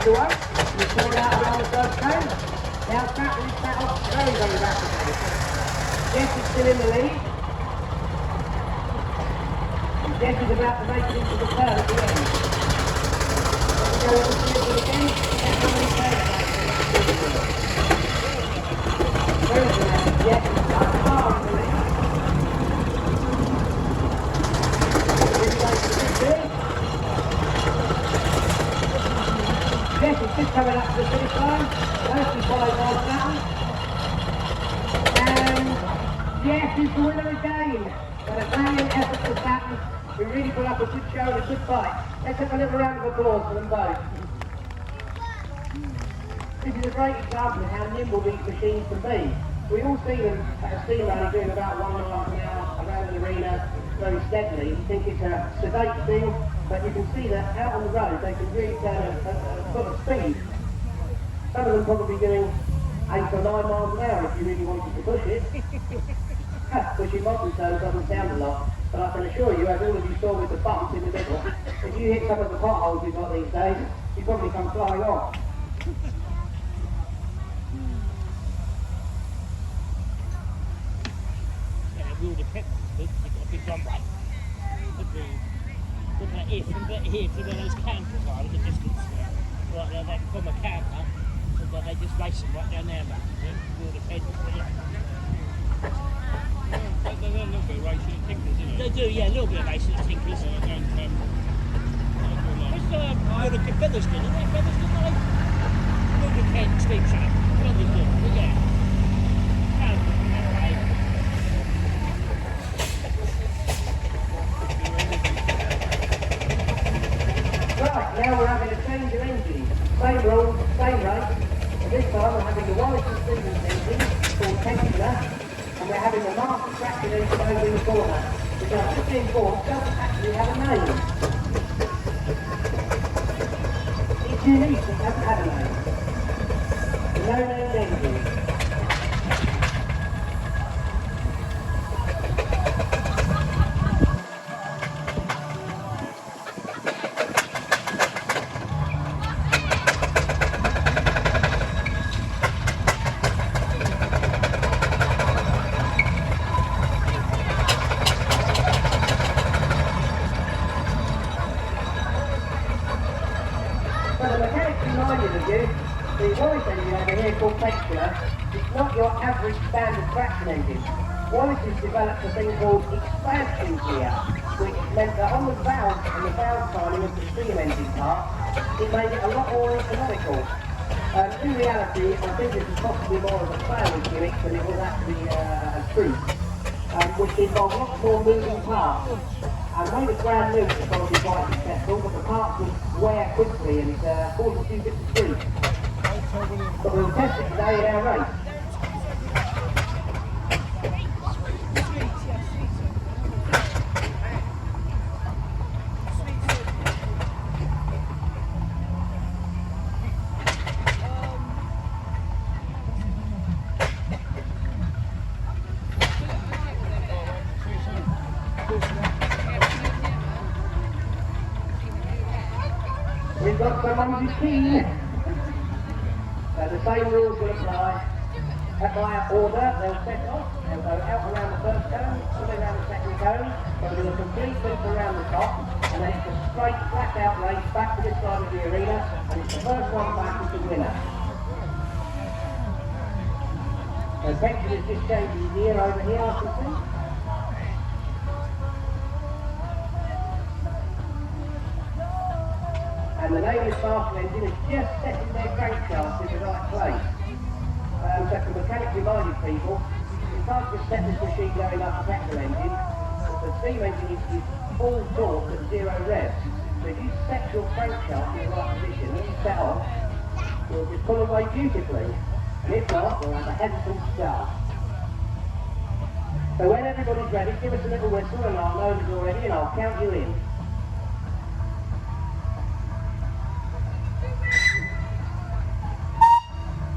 to one. You pulled out around the first turn. Now Stratton is set off very, very rapidly. Jess is still in the lead. And Jess is about to make it into the turn at the end. Let's go over to it again. Check how many turns very dramatic. Jess is by far in the lead. Jess is just coming up to the finish line, closely followed by Stratton. And Jess is the winner again. But a valiant effort for Stratton, who really put up a good show and a good fight. Let's have a little round of applause for them both. This is a great example of how nimble these machines can be. We all see them at a steam rally doing about 1 mile an hour around the arena very steadily. You think it's a sedate thing, but you can see that out on the road they can really turn a sort of speed. Some of them probably doing 8 or 9 miles an hour if you really wanted to push it. Which in modern terms doesn't sound a lot, but I can assure you, as all of you saw with the bumps in the middle, if you hit some of the potholes we've got these days, you probably come flying off. Will depend. You've got a big runway. Could be looking at it from here to where those campers are in the distance. Right there, they can form a camper, and then they just race them right down there. But it will depend. There's a little bit of racing at Tinkers, isn't They do, yeah, a little bit of racing at Tinkers. What's Featherston, isn't it? Featherston, like? Wilder Kent Steam Track. Featherston, but yeah. Now we're having a change of engine. Same rules, same race. And this time we're having the Wallace and Stevens engine called Tentacular, and we're having the Master Traction engine over in the corner, which I've just informed doesn't actually have a name. It's unique, it doesn't have a name. The no-named engine. The Wallace engine over here called Tentacular is not your average standard traction engine. Wallace has developed a thing called expansion gear, which meant that on the valve and the valve timing of the steam engine part, it made it a lot more economical. In reality, I think this is possibly more of a sales gimmick than it was actually a truth, which involved lots more moving parts. And when it was brand new, it was probably quite successful, but the parts would wear quickly and cause a few bits of grief. But we'll test it today in our race. We've got someone who's keen. The same rules will apply. At my order, they'll set off, they'll go out around the first cone, all around the second cone, they'll do a complete loop around the top, and then it's a straight, flat-out race back to this side of the arena, and it's the first one back is the winner. So Benson is just changing gear over here, I can see. And the nameless master engine is just setting their crankshaft in the right place. So for mechanically minded people, you can't just set this machine going up a petrol engine. The steam engine is full torque at 0 revs. So if you set your crankshaft in the right position and you set off, you'll just pull away beautifully. And if not, we'll have a hesitant start. So when everybody's ready, give us a little whistle and I'll know that you're ready and I'll count you in.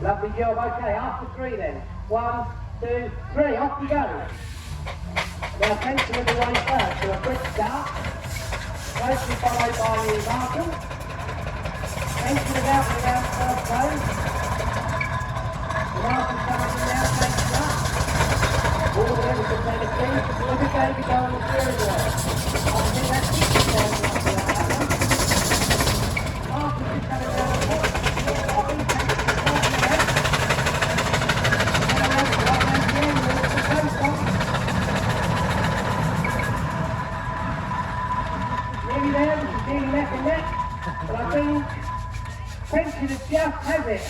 Lovely job, okay, after 3 then. 1, 2, 3, off we go. Now Benson of the way first, so a quick start. Closely followed by New Markham. Benson is out in the Look at David go on the steering wheel. I think that's 60,000 up to that one. After just having down the foot, I think that's the top of that. And then right hand the end, there's the post on. Nearly there, this is nearly neck and neck. But I think Pension just has it.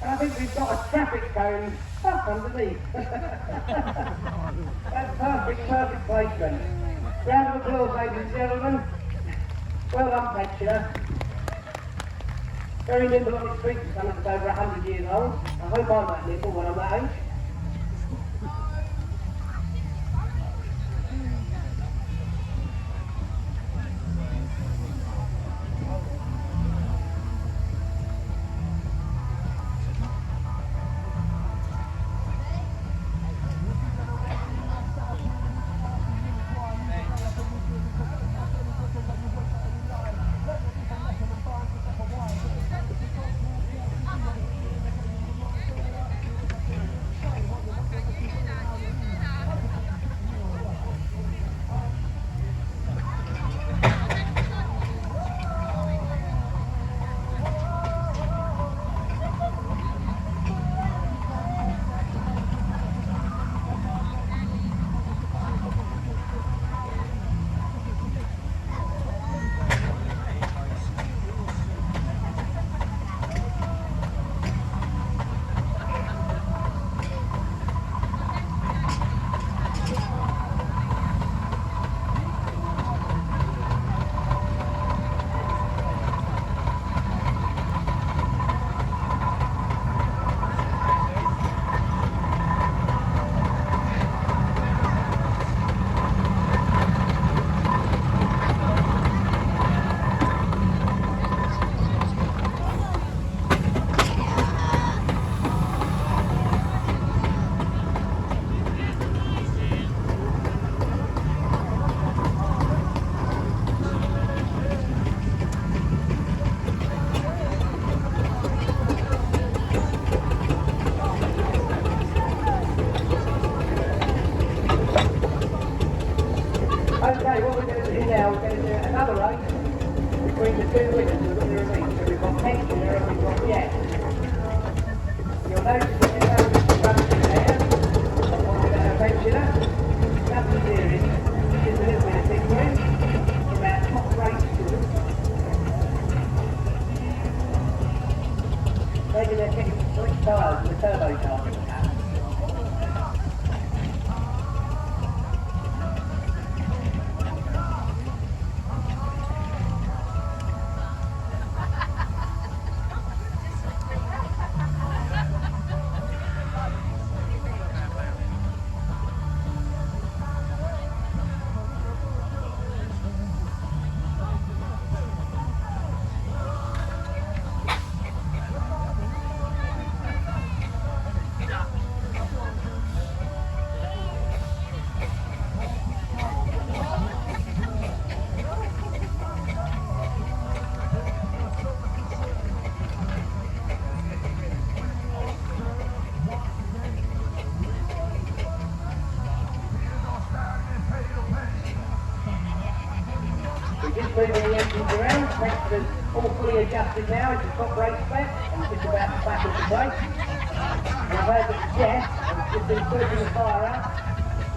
And I think we've got a traffic cone up underneath. That's perfect placement. Round of applause, ladies and gentlemen. Well done, Pensioner. Very nimble on its feet for someone that's over 100 years old. I hope I'm that nimble when I'm that age. Okay, what we're going to do now, we're going to do another race between the two winners of the Ringmer East. So we've got Pensioner and we've got Jet. You'll notice that there's no rubbish there. One about Pensioner. Nothing serious. Just a little bit of tinkering. It's about top race scores. Maybe they're getting switch tyres and the turbo charger. Just moving the engines around, Pensioner's all fully adjusted now, it's a top race spec, and just about to back into place. And I've heard that Jeff has just been putting the fire up,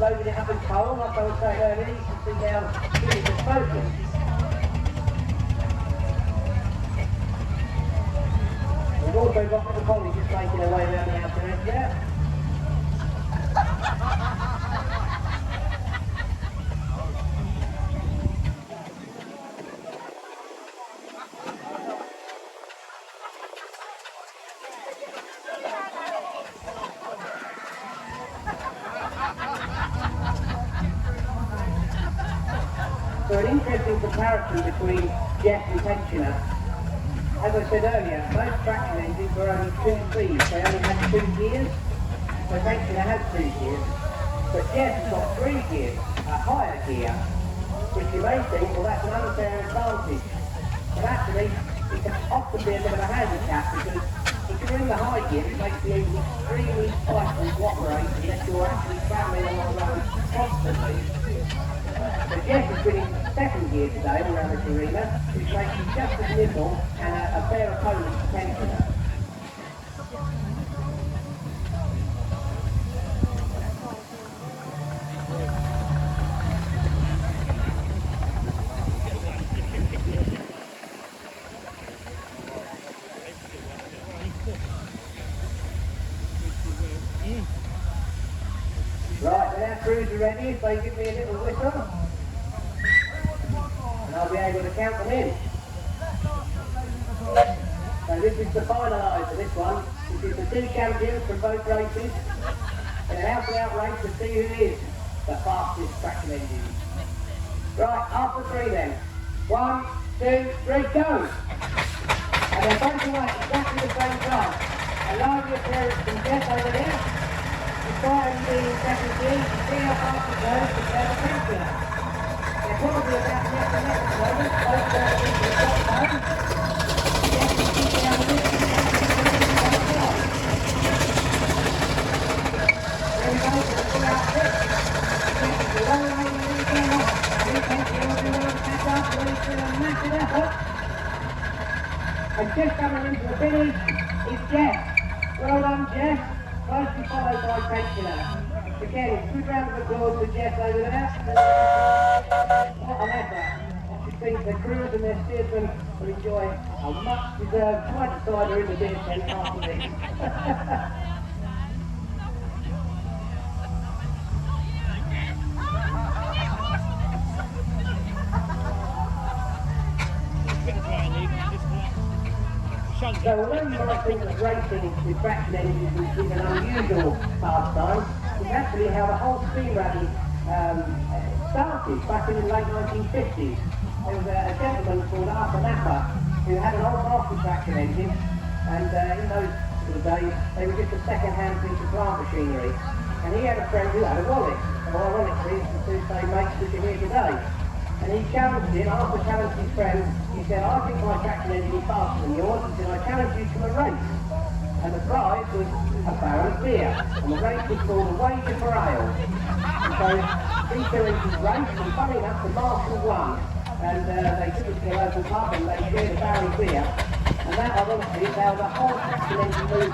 loading it up in coal, like I was saying earlier, you can see now it is focus. We've also got the collie just making her way around the outer edge there. So an interesting comparison between Jet and Pensioner. As I said earlier, most traction engines were only 2 speeds, they only had 2 gears. So Pensioner has 2 gears. But Jet has got 3 gears, a higher gear, which you may think, well that's an unfair advantage. But actually, it can often be a bit of a handicap because it you're in the high gear, it makes the engine extremely tight and cooperate unless you're actually travelling along the road constantly. So Jeff has been in second gear today around this arena, which makes you just as nimble and a fair opponent potentially. Right, when our crews are ready, if they give me a little whistle, and I'll be able to count them in. So this is the finaliser, this one. This is the two champions from both races, in an out-and-out race to see who is the fastest traction engine. Right, after three then. 1, 2, 3, go! And they're both away at exactly the same time. A lively appearance from Jeff over here. Despite only being in second gear, you can see how fast it goes to the champion. They're probably about neck and neck at the moment, both going into the top zone. Jeff is keeping down the list and Jeff is going to the top side. There we go, for the full outfit. Jeff is a long way in the lead now. And he thinks he'll do well to catch up, but he's doing a massive effort. And just coming into the finish is Jeff. Well done, Jeff. Closely followed by Pensioner. Again, good round of applause for Jeff over there. What an effort. I should think the crews and their steersmen will enjoy a much deserved white cider in the beer tent after this. So although you might think that racing with traction engines is an unusual pastime, it's actually how the whole steam rally started back in the late 1950s. There was a gentleman called Arthur Napper who had an old master traction engine, and in those sort of days they were just a second-hand piece of plant machinery. And he had a friend who had a wallet, and ironically the two same mates which are here today. And he challenged him, Arthur challenged his friend, he said, I think my traction engine is faster than yours. He said, I challenge you to a race. And the prize was a barrel of beer. And the race was called a wager for ale. And so these two engines raced, and funny enough, the marshal won. And they took it to the local pub and they shared a barrel of beer. And that, ironically, is how the whole traction engine moved.